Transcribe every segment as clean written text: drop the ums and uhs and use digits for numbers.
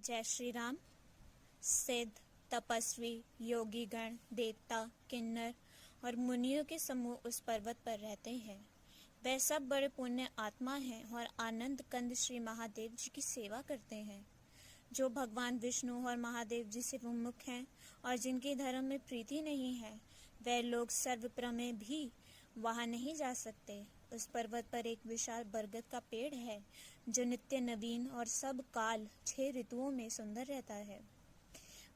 जय श्री राम। सिद्ध, तपस्वी, योगीगण, देवता, किन्नर और मुनियों के समूह उस पर्वत पर रहते हैं। वे सब बड़े पुण्य आत्मा हैं और आनंद कंद श्री महादेव जी की सेवा करते हैं। जो भगवान विष्णु और महादेव जी से विमुख हैं और जिनकी धर्म में प्रीति नहीं है, वे लोग सर्वप्रमेय भी वहां नहीं जा सकते। उस पर्वत पर एक विशाल बरगद का पेड़ है जो नित्य नवीन और सब काल 6 ऋतुओं में सुंदर रहता है।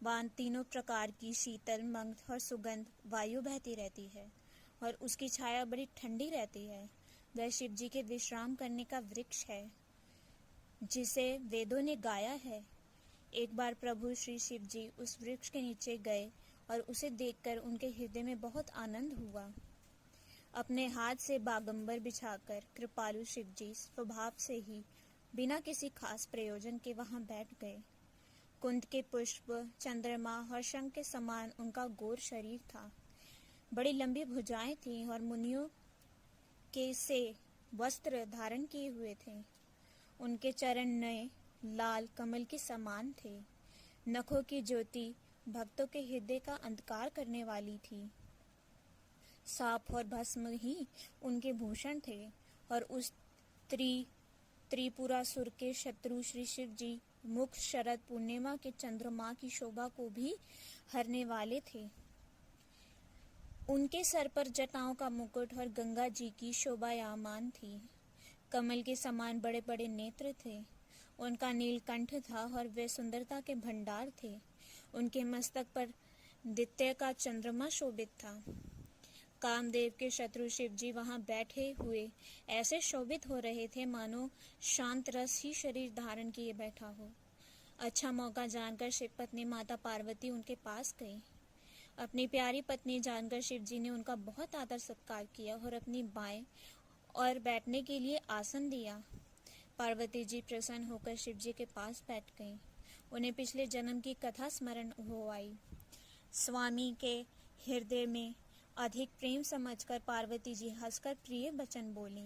वहां तीनों प्रकार की शीतल, मंद और सुगंध वायु बहती रहती है और उसकी छाया बड़ी ठंडी रहती है। वह शिव जी के विश्राम करने का वृक्ष है जिसे वेदों ने गाया है। एक बार प्रभु श्री शिव जी उस वृक्ष के नीचे गए और उसे देखकर उनके हृदय में बहुत आनंद हुआ। अपने हाथ से बागंबर बिछाकर कृपालु शिव जी स्वभाव से ही बिना किसी खास प्रयोजन के वहां बैठ गए। कुंद के पुष्प, चंद्रमा और शंख के समान उनका गोर शरीर था। बड़ी लंबी भुजाएं थीं और मुनियों के से वस्त्र धारण किए हुए थे। उनके चरण नए लाल कमल के समान थे। नखों की ज्योति भक्तों के हृदय का अंधकार करने वाली थी। साप और भस्म ही उनके भूषण थे और उस त्रिपुरासुर के शत्रु श्री शिव जी मुख शरद पूर्णिमा के चंद्रमा की शोभा को भी हरने वाले थे। उनके सर पर जटाओं का मुकुट और गंगा जी की शोभायमान थी। कमल के समान बड़े बड़े नेत्र थे। उनका नीलकंठ था और वे सुंदरता के भंडार थे। उनके मस्तक पर द्वितीय का चंद्रमा शोभित था। कामदेव के शत्रु शिव जी वहां बैठे हुए ऐसे शोभित हो रहे थे मानो शांत रस ही शरीर धारण किए बैठा हो। अच्छा मौका जानकर शिव पत्नी माता पार्वती उनके पास गई। अपनी प्यारी पत्नी जानकर शिव जी ने उनका बहुत आदर सत्कार किया और अपनी बाएं और बैठने के लिए आसन दिया। पार्वती जी प्रसन्न होकर शिव जी के पास बैठ गईं। उन्हें पिछले जन्म की कथा स्मरण हो आई। स्वामी के हृदय में अधिक प्रेम समझकर पार्वती जी हंसकर प्रिय वचन बोली।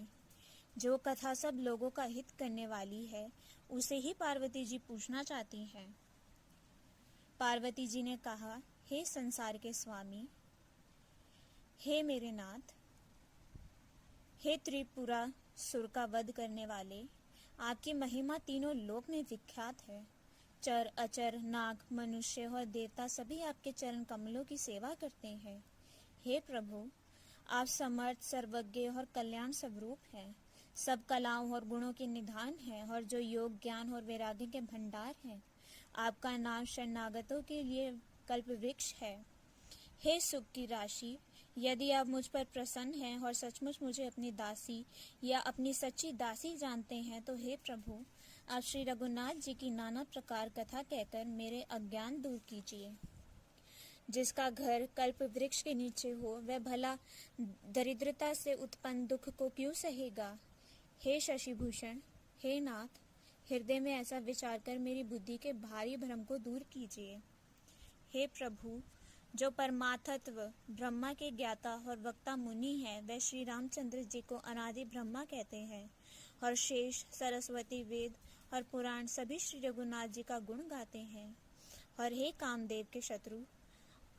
जो कथा सब लोगों का हित करने वाली है उसे ही पार्वती जी पूछना चाहती हैं। पार्वती जी ने कहा, हे संसार के स्वामी, हे मेरे नाथ, हे त्रिपुरासुर का वध करने वाले, आपकी महिमा तीनों लोक में विख्यात है। चर अचर, नाग, मनुष्य और देवता सभी आपके चरण कमलों की सेवा करते हैं। हे प्रभु, आप समर्थ, सर्वज्ञ और कल्याण स्वरूप हैं। सब कलाओं और गुणों के निधान हैं और जो योग, ज्ञान और वैराग्य के भंडार हैं। आपका नाम शरणागतों के लिए कल्प वृक्ष है। हे सुख की राशि, यदि आप मुझ पर प्रसन्न हैं और सचमुच मुझे अपनी दासी या अपनी सच्ची दासी जानते हैं तो हे प्रभु, आप श्री रघुनाथ जी की नाना प्रकार कथा कहकर मेरे अज्ञान दूर कीजिए। जिसका घर कल्प वृक्ष के नीचे हो वह भला दरिद्रता से उत्पन्न दुख को क्यों सहेगा। हे शशिभूषण, हे नाथ, हृदय में ऐसा विचार कर मेरी बुद्धि के भारी भ्रम को दूर कीजिए। हे प्रभु, जो परमात्व ब्रह्मा के ज्ञाता और वक्ता मुनि हैं वह श्री रामचंद्र जी को अनादि ब्रह्मा कहते हैं और शेष, सरस्वती, वेद और पुराण सभी श्री रघुनाथ जी का गुण गाते हैं। और हे कामदेव के शत्रु,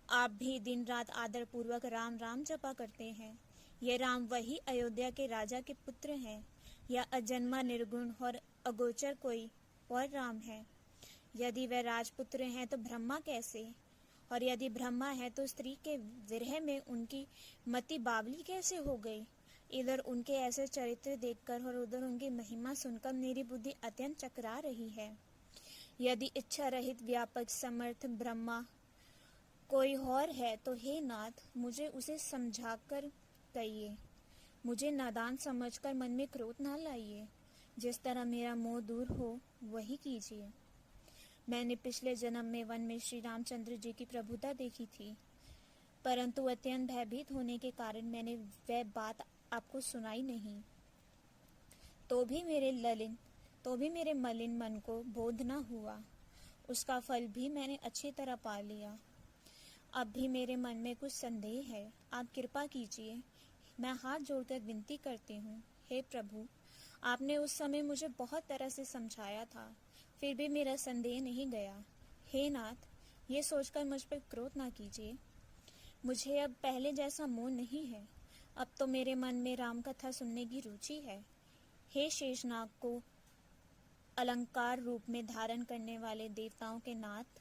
आप भी दिन रात आदर पूर्वक राम राम जपा करते हैं। ये राम वही अयोध्या के राजा के पुत्र हैं या अजन्मा, निर्गुण और अगोचर कोई और राम है। यदि वह राजपुत्र हैं तो ब्रह्मा कैसे, और यदि ब्रह्मा है तो स्त्री के विरह में उनकी मति बावली कैसे हो गई। इधर उनके ऐसे चरित्र देखकर और उधर उनकी महिमा सुनकर मेरी बुद्धि अत्यंत चकरा रही है। यदि इच्छा रहित, व्यापक, समर्थ ब्रह्मा कोई और है तो हे नाथ, मुझे उसे समझाकर कहिए। मुझे नादान समझकर मन में क्रोध ना लाइए। जिस तरह मेरा मोह दूर हो वही कीजिए। मैंने पिछले जन्म में वन में श्री रामचंद्र जी की प्रभुता देखी थी, परंतु अत्यंत भयभीत होने के कारण मैंने वह बात आपको सुनाई नहीं। तो भी मेरे मलिन मन को बोध न हुआ। उसका फल भी मैंने अच्छी तरह पा लिया। अब भी मेरे मन में कुछ संदेह है, आप कृपा कीजिए। मैं हाथ जोड़कर विनती करती हूँ। हे प्रभु, आपने उस समय मुझे बहुत तरह से समझाया था, फिर भी मेरा संदेह नहीं गया। हे नाथ, ये सोचकर मुझ पर क्रोध ना कीजिए। मुझे अब पहले जैसा मोह नहीं है। अब तो मेरे मन में राम कथा सुनने की रुचि है। हे शेषनाग को अलंकार रूप में धारण करने वाले देवताओं के नाथ,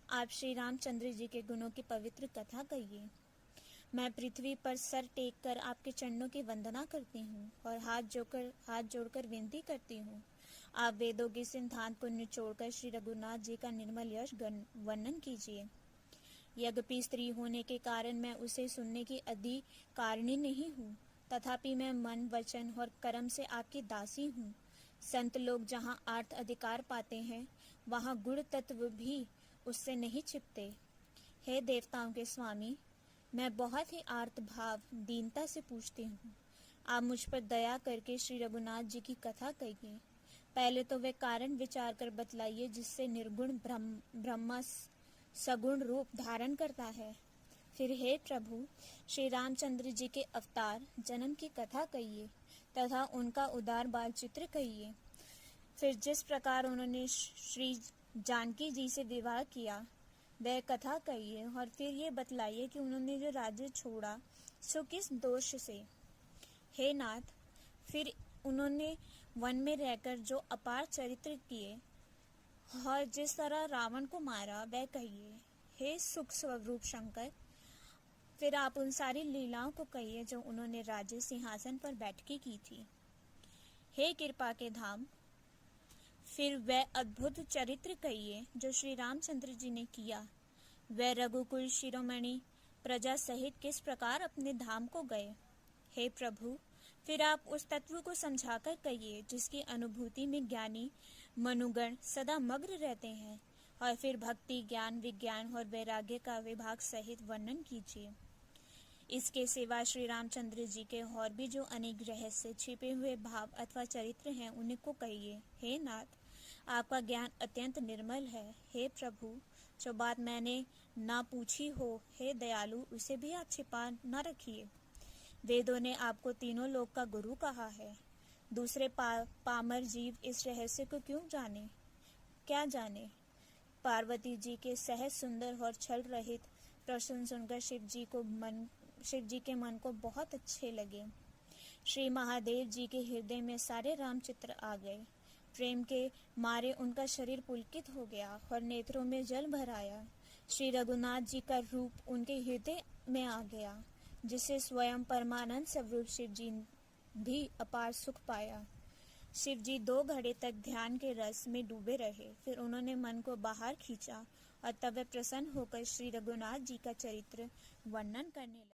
आप श्री रामचंद्र जी के गुणों की पवित्र कथा कहिए। मैं पृथ्वी पर सर टेक कर आपके चरणों की वंदना करती हूँ और हाथ जोड़कर विनती करती हूँ, आप वेदों के सिद्धांत को निचोड़कर श्री रघुनाथ जी का निर्मल यश वर्णन कीजिए। यद्यपि स्त्री होने के कारण मैं उसे सुनने की अधिकारिणी नहीं हूँ, तथापि मैं मन, वचन और कर्म से आपकी दासी हूँ। संत लोग जहाँ आर्थ अधिकार पाते हैं, वहाँ गुण तत्व भी उससे नहीं छिपते। हे देवताओं के स्वामी, मैं बहुत ही आर्त भाव दीनता से पूछती हूँ, आप मुझ पर दया करके श्री रघुनाथ जी की कथा कहिए। पहले तो वे कारण विचार कर बतलाइए जिससे निर्गुण ब्रह्मा सगुण रूप धारण करता है। फिर हे प्रभु, श्री रामचंद्र जी के अवतार जन्म की कथा कहिए तथा उनका उदार बाल चित्र कहिए। फिर जिस प्रकार उन्होंने श्री जानकी जी से विवाह किया वह कथा कहिए, और फिर ये बतलाइए कि उन्होंने जो राज्य छोड़ा सो किस दोष से। हे नाथ, फिर उन्होंने वन में रहकर जो अपार चरित्र किए और जिस तरह रावण को मारा वह कहिए। हे सुख स्वरूप शंकर, फिर आप उन सारी लीलाओं को कहिए जो उन्होंने राज्य सिंहासन पर बैठकी की थी। हे कृपा के धाम, फिर वह अद्भुत चरित्र कहिए जो श्री रामचंद्र जी ने किया। वह रघुकुल शिरोमणि प्रजा सहित किस प्रकार अपने धाम को गए। हे प्रभु, फिर आप उस तत्व को समझाकर कहिए जिसकी अनुभूति में ज्ञानी मनुगण सदा मग्न रहते हैं, और फिर भक्ति, ज्ञान, विज्ञान और वैराग्य का विभाग सहित वर्णन कीजिए। इसके सिवा श्री रामचंद्र जी के और भी जो अनेक रहस्य छिपे हुए भाव अथवा चरित्र हैं उन्हीं को कहिए। हे नाथ, आपका ज्ञान अत्यंत निर्मल है। हे प्रभु, जो बात मैंने ना पूछी हो, हे दयालु, उसे भी आप छिपा न रखिए। वेदों ने आपको तीनों लोक का गुरु कहा है। दूसरे पामर जीव इस रहस्य को क्यों जाने? क्या जाने? पार्वती जी के सहज सुंदर और छल रहित प्रश्न सुनकर शिव जी के मन को बहुत अच्छे लगे। श्री महादेव जी के हृदय में सारे रामचित्र आ गए। प्रेम के मारे उनका शरीर पुलकित हो गया और नेत्रों में जल भर आया। श्री रघुनाथ जी का रूप उनके हृदय में आ गया, जिससे स्वयं परमानंद स्वरूप शिव जी भी अपार सुख पाया। शिव जी 2 घड़े तक ध्यान के रस में डूबे रहे। फिर उन्होंने मन को बाहर खींचा और तब वे प्रसन्न होकर श्री रघुनाथ जी का चरित्र वर्णन करने लगे।